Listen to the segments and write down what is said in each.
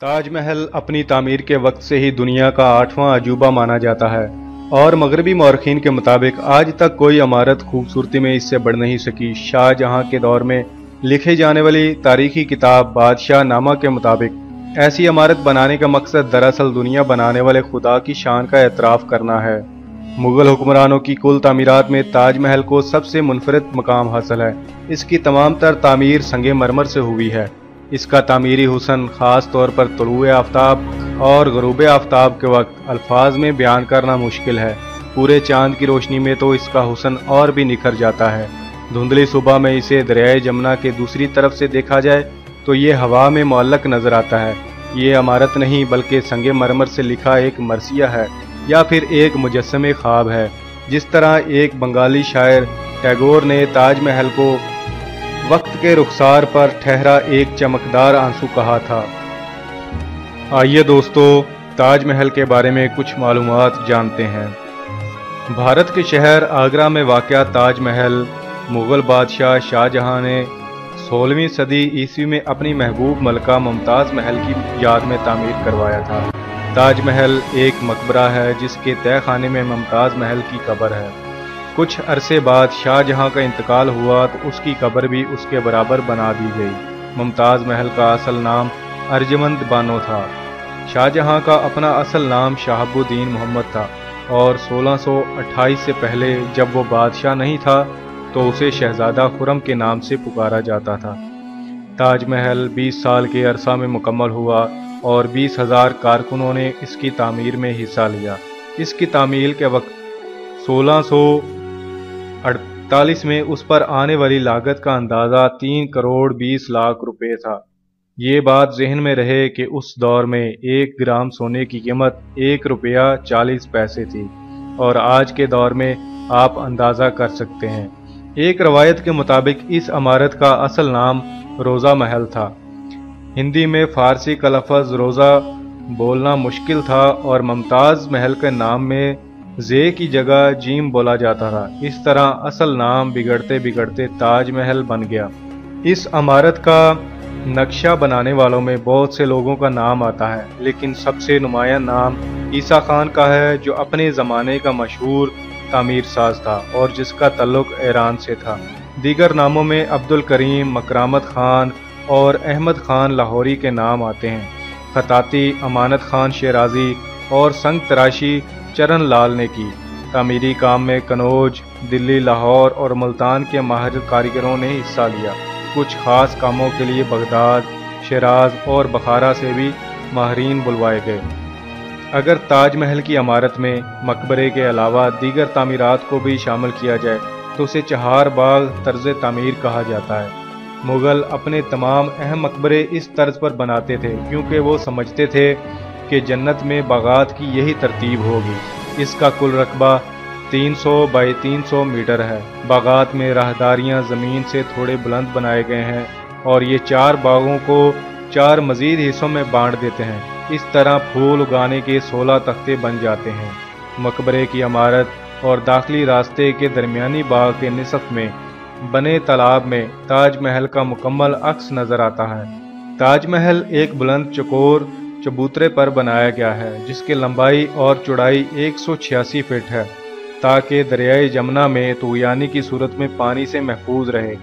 ताज महल अपनी तामीर के वक्त से ही दुनिया का 8वां अजूबा माना जाता है और मगरबी मौरखीन के मुताबिक आज तक कोई इमारत खूबसूरती में इससे बढ़ नहीं सकी। शाहजहां के दौर में लिखी जाने वाली तारीखी किताब बादशाह नामा के मुताबिक ऐसी इमारत बनाने का मकसद दरअसल दुनिया बनाने वाले खुदा की शान का एतराफ़ करना है। मुग़ल हुक्मरानों की कुल तामीरात में ताज महल को सबसे मुनफरिद मकाम हासिल है। इसकी तमाम तर तामीर संगे मरमर से हुई है। इसका तामीरी हुस्न ख़ास तौर पर तुलूए आफ्ताब और ग़ुरूब आफ्ताब के वक्त अल्फाज में बयान करना मुश्किल है। पूरे चांद की रोशनी में तो इसका हुस्न और भी निखर जाता है। धुंधली सुबह में इसे दरियाए जमुना के दूसरी तरफ से देखा जाए तो ये हवा में मुअल्लक नज़र आता है। ये इमारत नहीं बल्कि संगे मरमर से लिखा एक मरसिया है या फिर एक मुजस्समे ख्वाब है। जिस तरह एक बंगाली शायर टैगोर ने ताज महल को वक्त के रुखसार पर ठहरा एक चमकदार आंसू कहा था। आइए दोस्तों, ताज महल के बारे में कुछ मालूमात जानते हैं। भारत के शहर आगरा में वाक़या ताज महल मुग़ल बादशाह शाहजहां ने 16वीं सदी ईस्वी में अपनी महबूब मलका मुमताज़ महल की याद में तामीर करवाया था। ताज महल एक मकबरा है जिसके तय खाने में मुमताज़ महल की कब्र है। कुछ अरसे बाद शाहजहां का इंतकाल हुआ तो उसकी कब्र भी उसके बराबर बना दी गई। मुमताज़ महल का असल नाम अर्जमंद बानो था। शाहजहां का अपना असल नाम शहाबुद्दीन मोहम्मद था और 1628 से पहले जब वो बादशाह नहीं था तो उसे शहजादा खुरम के नाम से पुकारा जाता था। ताज महल 20 साल के अरसा में मुकम्मल हुआ और 20,000 कारकुनों ने इसकी तामीर में हिस्सा लिया। इसकी तामीर के वक्त 1648 में उस पर आने वाली लागत का अंदाज़ा 3 करोड़ 20 लाख रुपए था। ये बात जहन में रहे कि उस दौर में 1 ग्राम सोने की कीमत 1 रुपया 40 पैसे थी और आज के दौर में आप अंदाज़ा कर सकते हैं। एक रवायत के मुताबिक इस इमारत का असल नाम रोज़ा महल था। हिंदी में फ़ारसी का लफ्ज़ रोज़ा बोलना मुश्किल था और मुमताज़ महल के नाम में जे की जगह जीम बोला जाता था। इस तरह असल नाम बिगड़ते बिगड़ते ताज महल बन गया। इस इमारत का नक्शा बनाने वालों में बहुत से लोगों का नाम आता है, लेकिन सबसे नुमायां नाम ईसा खान का है जो अपने ज़माने का मशहूर तामीर साज था और जिसका तल्लुक ईरान से था। दीगर नामों में अब्दुल करीम, मकरामत खान और अहमद खान लाहौरी के नाम आते हैं। खताती अमानत खान शिराजी और संग तराशी चरण लाल ने की। तामीरी काम में कनौज, दिल्ली, लाहौर और मुल्तान के माहिर कारीगरों ने हिस्सा लिया। कुछ खास कामों के लिए बगदाद, शिराज और बखारा से भी माहिरीन बुलवाए गए। अगर ताज महल की इमारत में मकबरे के अलावा दीगर तामीरात को भी शामिल किया जाए तो उसे चहार बाग तर्ज तामीर कहा जाता है। मुग़ल अपने तमाम अहम मकबरे इस तर्ज पर बनाते थे क्योंकि वो समझते थे कि जन्नत में बागात की यही तरतीब होगी। इसका कुल रकबा 300 बाई 300 मीटर है। बागात में राहदारियां ज़मीन से थोड़े बुलंद बनाए गए हैं और ये 4 बागों को 4 मज़ीद हिस्सों में बांट देते हैं। इस तरह फूल उगाने के 16 तख्ते बन जाते हैं। मकबरे की इमारत और दाखिली रास्ते के दरमियानी बाग के निसफ में बने तालाब में ताज महल का मुकम्मल अक्स नज़र आता है। ताज महल एक बुलंद चकोर चबूतरे पर बनाया गया है जिसकी लंबाई और चौड़ाई 186 फीट है ताकि दरियाए जमुना में तूयानी की सूरत में पानी से महफूज रहे।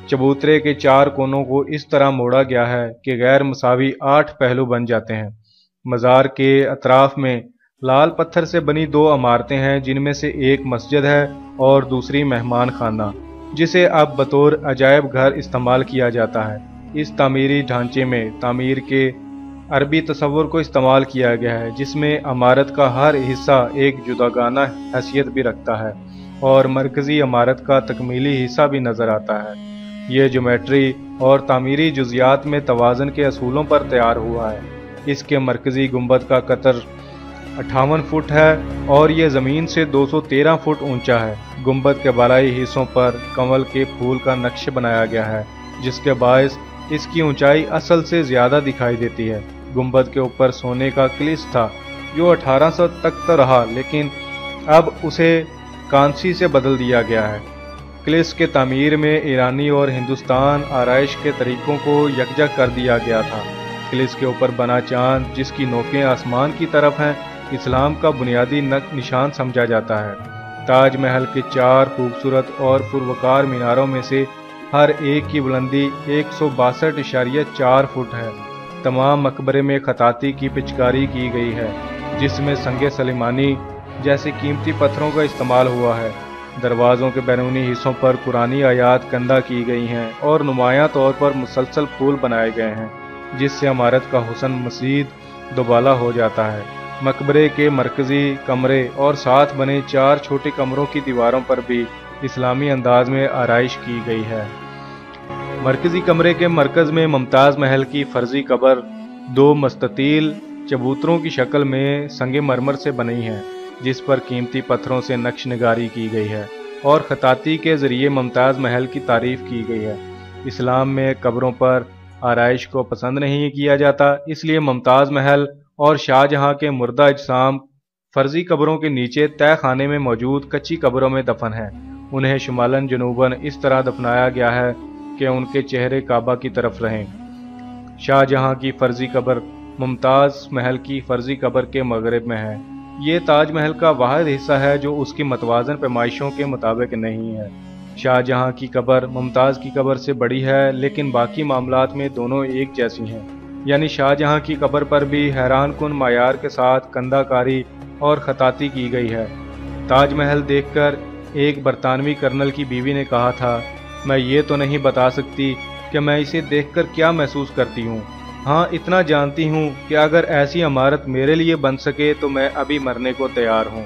चबूतरे के 4 कोनों को इस तरह मोड़ा गया है कि गैर मसावी 8 पहलू बन जाते हैं। मज़ार के अतराफ में लाल पत्थर से बनी 2 इमारतें हैं जिनमें से एक मस्जिद है और दूसरी मेहमान खाना जिसे अब बतौर अजायब घर इस्तेमाल किया जाता है। इस तामीरी ढांचे में तामीर के अरबी तसव्वुर को इस्तेमाल किया गया है जिसमें इमारत का हर हिस्सा एक जुदागाना हैसियत भी रखता है और मरकज़ी इमारत का तकमीली हिस्सा भी नज़र आता है। यह ज्योमेट्री और तामीरी जुज़ियात में तवाज़ुन के असूलों पर तैयार हुआ है। इसके मरकज़ी गुंबद का कतर 58 फुट है और यह ज़मीन से 213 फुट ऊंचा है। गुंबद के बालाई हिस्सों पर कमल के फूल का नक्श बनाया गया है जिसके बायस इसकी ऊंचाई असल से ज़्यादा दिखाई देती है। गुंबद के ऊपर सोने का क्लिस था जो 1800 तक तो रहा, लेकिन अब उसे कांसी से बदल दिया गया है। क्लिस के तामीर में ईरानी और हिंदुस्तान आराइश के तरीकों को यकजा कर दिया गया था। मुख्तलिस के ऊपर बना चांद जिसकी नोकें आसमान की तरफ हैं इस्लाम का बुनियादी निशान समझा जाता है। ताज महल के 4 खूबसूरत और पुरवकार मीनारों में से हर एक की बुलंदी 162.4 फुट है। तमाम मकबरे में खताती की पिचकारी की गई है जिसमें संगे सलीमानी जैसे कीमती पत्थरों का इस्तेमाल हुआ है। दरवाज़ों के बैरूनी हिस्सों पर कुरानी आयात कंधा की गई हैं और नुमायां तौर पर मुसलसल फूल बनाए गए हैं जिससे इमारत का हुस्न मज़ीद दोबाला हो जाता है। मकबरे के मरकज़ी कमरे और साथ बने 4 छोटे कमरों की दीवारों पर भी इस्लामी अंदाज में आराइश की गई है। मरकज़ी कमरे के मरकज़ में मुमताज़ महल की फर्जी कब्र 2 मस्ततील चबूतरों की शक्ल में संगे मरमर से बनी है जिस पर कीमती पत्थरों से नक्श निगारी की गई है और खताती के ज़रिए मुमताज़ महल की तारीफ़ की गई है। इस्लाम में कब्रों पर आराइश को पसंद नहीं किया जाता, इसलिए मुमताज़ महल और शाहजहां के मुर्दा अजसाम फर्जी कब्रों के नीचे तय खाने में मौजूद कच्ची कब्रों में दफन हैं। उन्हें शुमालन जनूबन इस तरह दफनाया गया है कि उनके चेहरे काबा की तरफ रहें। शाहजहां की फर्जी कब्र मुमताज़ महल की फर्जी कब्र के मगरिब में है। ये ताज महल का वाहिद हिस्सा है जो उसकी मतवाजन पैमाइशों के मुताबिक नहीं है। शाहजहां की कब्र मुमताज़ की कब्र से बड़ी है लेकिन बाकी मामलात में दोनों एक जैसी हैं। यानी शाहजहां की कब्र पर भी हैरान कुन मायार के साथ कंधाकारी और खताती की गई है। ताजमहल देखकर एक बरतानवी कर्नल की बीवी ने कहा था, मैं ये तो नहीं बता सकती कि मैं इसे देखकर क्या महसूस करती हूँ। हाँ, इतना जानती हूँ कि अगर ऐसी इमारत मेरे लिए बन सके तो मैं अभी मरने को तैयार हूँ।